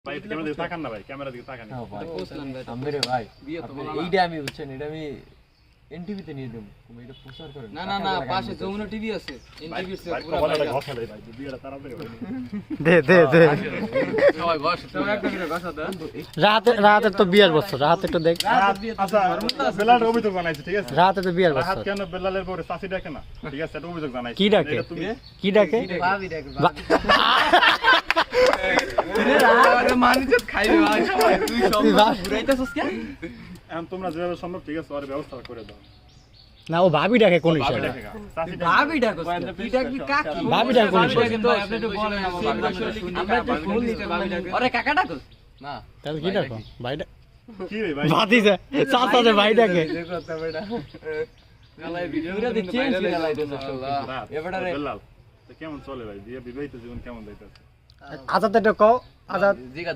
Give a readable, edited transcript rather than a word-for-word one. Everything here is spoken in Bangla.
ভাই ক্যামেরা দিকে তাকান না ভাই, ক্যামেরা দিকে তাকান। আমরে ভাই এইটা আমি বুঝছেন, এটা আমি এনটিভিতে নিয়ে দেব, তুমি এটা প্রচার করেন। না না না, পাশে যমুনা টিভি আছে, এনটিভির সে পুরো বলাটা ঘষা দেয় ভাই, বিয়েটা তাড়াতাড়ি হয়। দে সবাই বস, সবাই একটা করে বসা দাও। রাতে তো বিয়ার বছর, রাতে তো দেখ, আচ্ছা বেলাল অভিযোগ জানাইছে, ঠিক আছে? রাতে তো বিয়ার রাহাত বছর। কেন বেলালের পরে চাচি ডাকে না, ঠিক আছে? এটা অভিযোগ জানাইছে। কি ডাকে? এটা তুমি কি ডাকে? ভাবি দেখো, আরে মানুষত খাইবে ভাই সবাই, তুই সব ঘুরাইতেছস কেন? এখন তোমরা যেভাবে সম্ভব, ঠিক আছে, ওর ব্যবস্থা করে দাও। না, ও ভাবি ডাকে কোন ভাবি হিসাবে? ডাকে না, চাচি ডাকে। ভাবি দেখো, তুই ডাকবি কাকি? ভাবি ডাকে কোন হিসাবে? তো আপনি একটু বলেন আমার ভাবি, আমরা একটু ফোন দিতে ভাবি ডাকে। আরে কাকা ডাকো না, তাহলে কি ডাকো? ভাই ডাকে। কি রে ভাই? ভাতিজা, চাচাতে ভাই ডাকে। গালাই ভিডিওটা দেখছি গালাইতেছ আল্লাহ। রাহাত, এবারে বেলাল তো কেমন চলে ভাই? বিয়ে বিবাহিত জীবন কেমন যাইতেছে? আজাদ এটা কও, আজাদ। জিগা